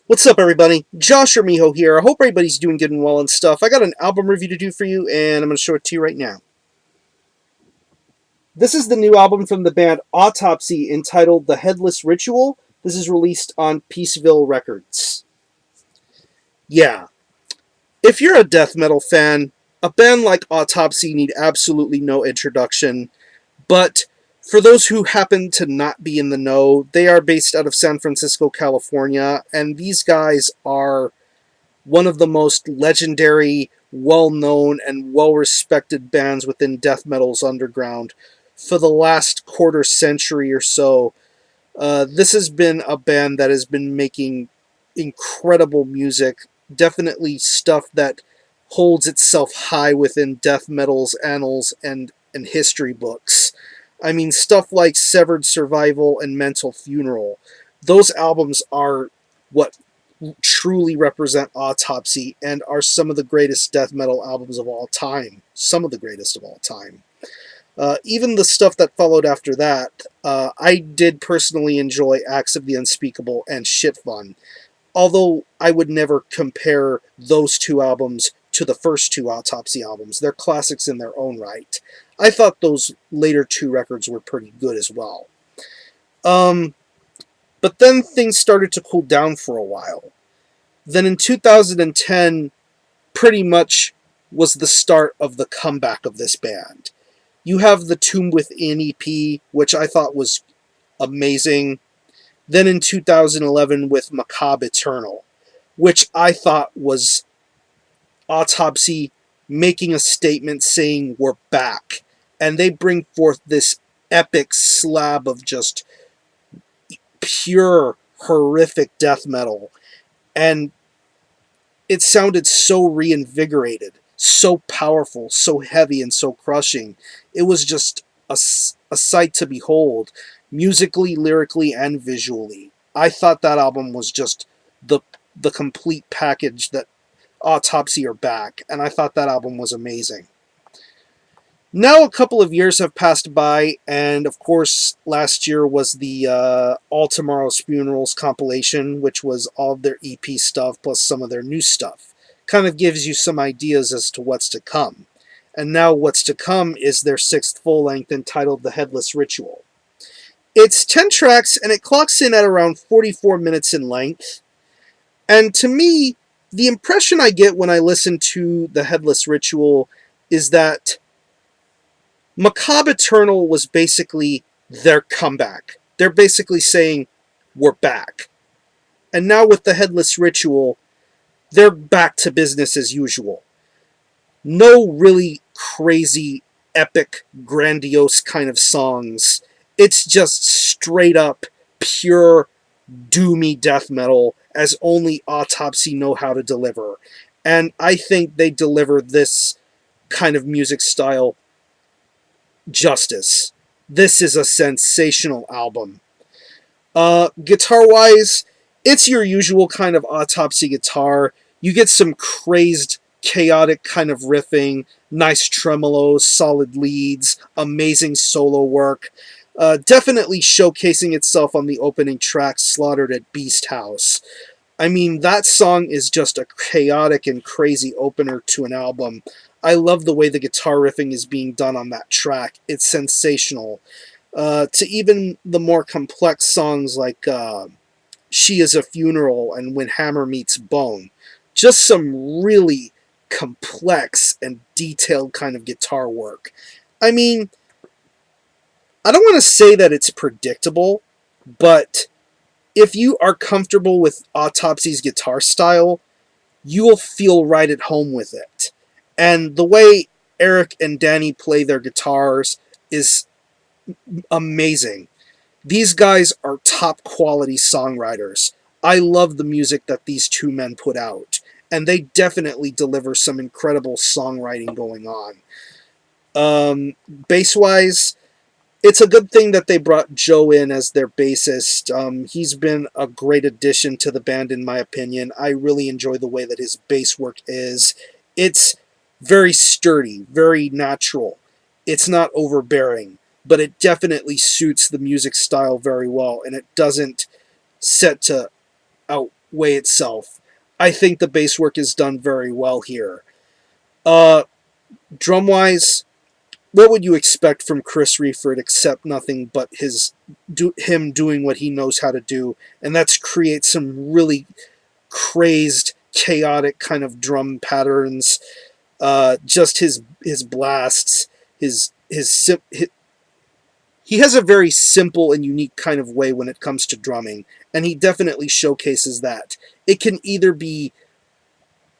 What's up, everybody? Josh or Miho here. I hope everybody's doing good and well and stuff. I got an album review to do for you, and I'm going to show it to you right now. This is the new album from the band Autopsy entitled The Headless Ritual. This is released on Peaceville Records. Yeah, if you're a death metal fan, a band like Autopsy need absolutely no introduction, but for those who happen to not be in the know, they are based out of San Francisco, California, and these guys are one of the most legendary, well-known, and well-respected bands within death metal's underground. For the last quarter century or so, this has been a band that has been making incredible music, definitely stuff that holds itself high within death metal's annals and history books. I mean, stuff like Severed Survival and Mental Funeral. Those albums are what truly represent Autopsy and are some of the greatest death metal albums of all time. Some of the greatest of all time. Even the stuff that followed after that, I did personally enjoy Acts of the Unspeakable and Shit Fun. Although I would never compare those two albums to the first two Autopsy albums. They're classics in their own right. I thought those later two records were pretty good as well. But then things started to cool down for a while. Then in 2010, pretty much was the start of the comeback of this band. You have the Tomb Within EP, which I thought was amazing. Then in 2011 with Macabre Eternal, which I thought was Autopsy making a statement saying we're back. And they bring forth this epic slab of just pure, horrific death metal. And it sounded so reinvigorated, so powerful, so heavy, and so crushing. It was just a sight to behold, musically, lyrically, and visually. I thought that album was just the complete package that Autopsy are back, and I thought that album was amazing. Now a couple of years have passed by, and of course last year was the All Tomorrow's Funerals compilation, which was all of their EP stuff plus some of their new stuff. Kind of gives you some ideas as to what's to come. And now what's to come is their sixth full-length entitled The Headless Ritual. It's 10 tracks, and it clocks in at around 44 minutes in length. And to me, the impression I get when I listen to The Headless Ritual is that Macabre Eternal was basically their comeback. They're basically saying, we're back. And now with the Headless Ritual, they're back to business as usual. No really crazy, epic, grandiose kind of songs. It's just straight up, pure, doomy death metal as only Autopsy know how to deliver. And I think they deliver this kind of music style justice. This is a sensational album. Guitar-wise, it's your usual kind of Autopsy guitar. You get some crazed, chaotic kind of riffing, nice tremolos, solid leads, amazing solo work. Definitely showcasing itself on the opening track, Slaughtered at Beast House. I mean, that song is just a chaotic and crazy opener to an album. I love the way the guitar riffing is being done on that track. It's sensational. To even the more complex songs like She Is a Funeral and When Hammer Meets Bone. Just some really complex and detailed kind of guitar work. I mean, I don't want to say that it's predictable, but if you are comfortable with Autopsy's guitar style, you will feel right at home with it. And the way Eric and Danny play their guitars is amazing. These guys are top quality songwriters. I love the music that these two men put out, and they definitely deliver some incredible songwriting going on. Bass-wise, it's a good thing that they brought Joe in as their bassist. He's been a great addition to the band, in my opinion. I really enjoy the way that his bass work is. It's very sturdy, very natural. It's not overbearing, but it definitely suits the music style very well, and it doesn't set to way itself. I think the bass work is done very well here. Uh, Drum wise, what would you expect from Chris Reeford except nothing but him doing what he knows how to do, and that's create some really crazed, chaotic kind of drum patterns. Just his blasts, his he has a very simple and unique kind of way when it comes to drumming, and he definitely showcases that. It can either be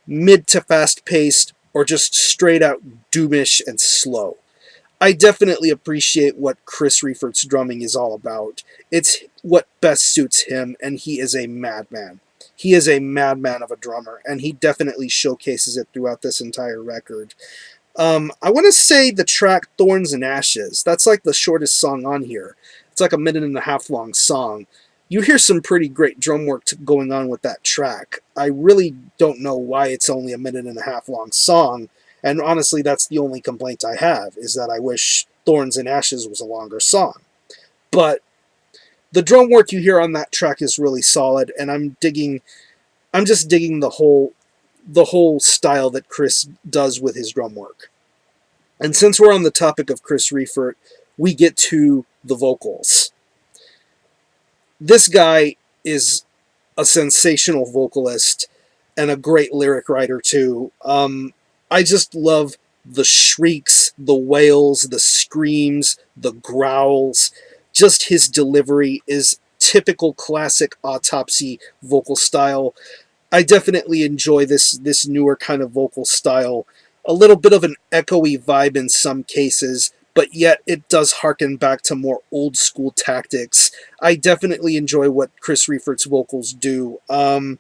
mid to fast paced or just straight out doomish and slow. I definitely appreciate what Chris Reeford's drumming is all about. It's what best suits him, and he is a madman. He is a madman of a drummer, and he definitely showcases it throughout this entire record. I want to say the track Thorns and Ashes. That's like the shortest song on here. It's like a minute and a half long song. You hear some pretty great drum work going on with that track. I really don't know why it's only a minute and a half long song. And honestly, that's the only complaint I have, is that I wish Thorns and Ashes was a longer song. But the drum work you hear on that track is really solid, and I'm just digging the whole style that Chris does with his drum work. And since we're on the topic of Chris Reeford, we get to the vocals. This guy is a sensational vocalist and a great lyric writer too. I just love the shrieks, the wails, the screams, the growls. Just his delivery is typical classic Autopsy vocal style. I definitely enjoy this newer kind of vocal style. A little bit of an echoey vibe in some cases, but yet it does harken back to more old school tactics. I definitely enjoy what Chris Reeford's vocals do. And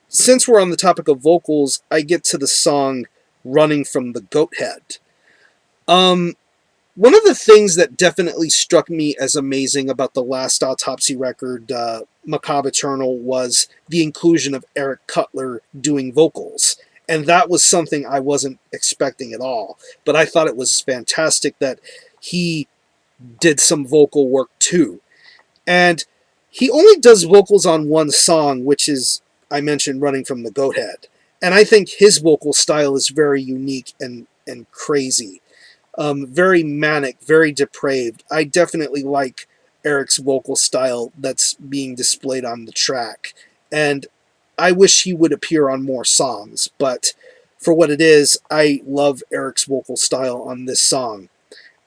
since we're on the topic of vocals, I get to the song Running from the Goat Head. One of the things that definitely struck me as amazing about the last Autopsy record, Macabre Eternal, was the inclusion of Eric Cutler doing vocals. And that was something I wasn't expecting at all. But I thought it was fantastic that he did some vocal work too. And he only does vocals on one song, which is, I mentioned, Running from the Goat Head. And I think his vocal style is very unique and crazy. Very manic, very depraved. I definitely like Eric's vocal style that's being displayed on the track. And I wish he would appear on more songs, but for what it is, I love Eric's vocal style on this song.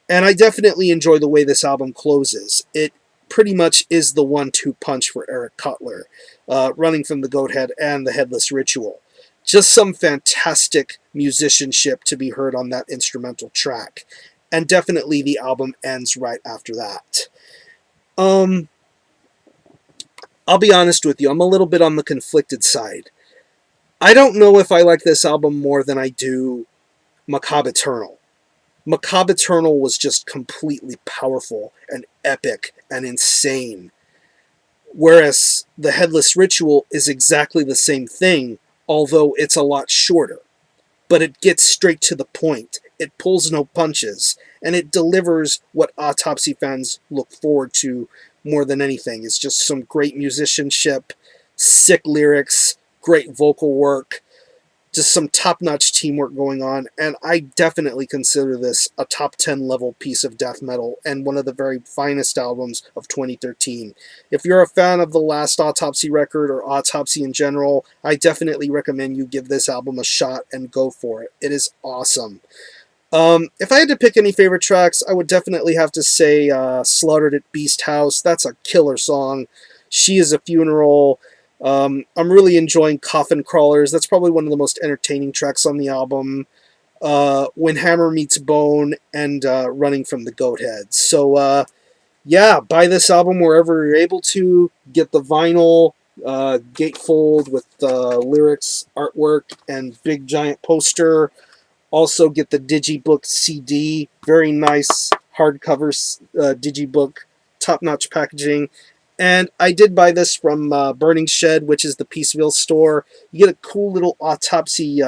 And I definitely enjoy the way this album closes. It pretty much is the 1-2 punch for Eric Cutler, Running from the Goat Head and the Headless Ritual. Just some fantastic musicianship to be heard on that instrumental track. And definitely the album ends right after that. I'll be honest with you, I'm a little bit on the conflicted side. I don't know if I like this album more than I do Macabre Eternal. Macabre Eternal was just completely powerful and epic and insane. Whereas the Headless Ritual is exactly the same thing, although it's a lot shorter. But it gets straight to the point. It pulls no punches, and it delivers what Autopsy fans look forward to more than anything. It's just some great musicianship, sick lyrics, great vocal work, just some top-notch teamwork going on, and I definitely consider this a top 10 level piece of death metal and one of the very finest albums of 2013. If you're a fan of the last Autopsy record or Autopsy in general, I definitely recommend you give this album a shot and go for it. It is awesome. If I had to pick any favorite tracks, I would definitely have to say Slaughtered at Beast House. That's a killer song. She is a Funeral. I'm really enjoying Coffin Crawlers. That's probably one of the most entertaining tracks on the album. When Hammer Meets Bone, and Running from the Goat Head. So, yeah, buy this album wherever you're able to. Get the vinyl, gatefold with lyrics, artwork, and big giant poster. Also get the Digibook CD. Very nice hardcover Digibook. Top-notch packaging. And I did buy this from Burning Shed, which is the Peaceville store. You get a cool little Autopsy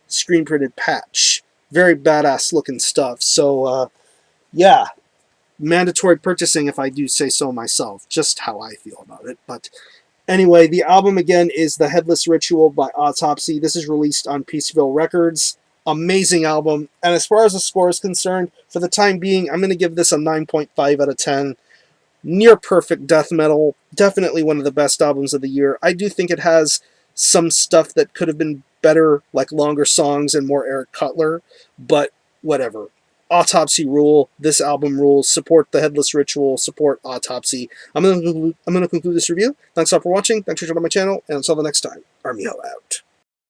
screen-printed patch. Very badass looking stuff. So, yeah, mandatory purchasing if I do say so myself. Just how I feel about it. But Anyway, the album again is The Headless Ritual by Autopsy. This is released on Peaceville Records. Amazing album. And as far as the score is concerned, for the time being, I'm going to give this a 9.5 out of 10. Near perfect death metal. Definitely one of the best albums of the year. I do think it has some stuff that could have been better, like longer songs and more Eric Cutler, but whatever. Autopsy rule. This album rules. Support The Headless Ritual. Support Autopsy. I'm gonna conclude this review. Thanks all for watching. Thanks for joining my channel, and until the next time, Army Hell out.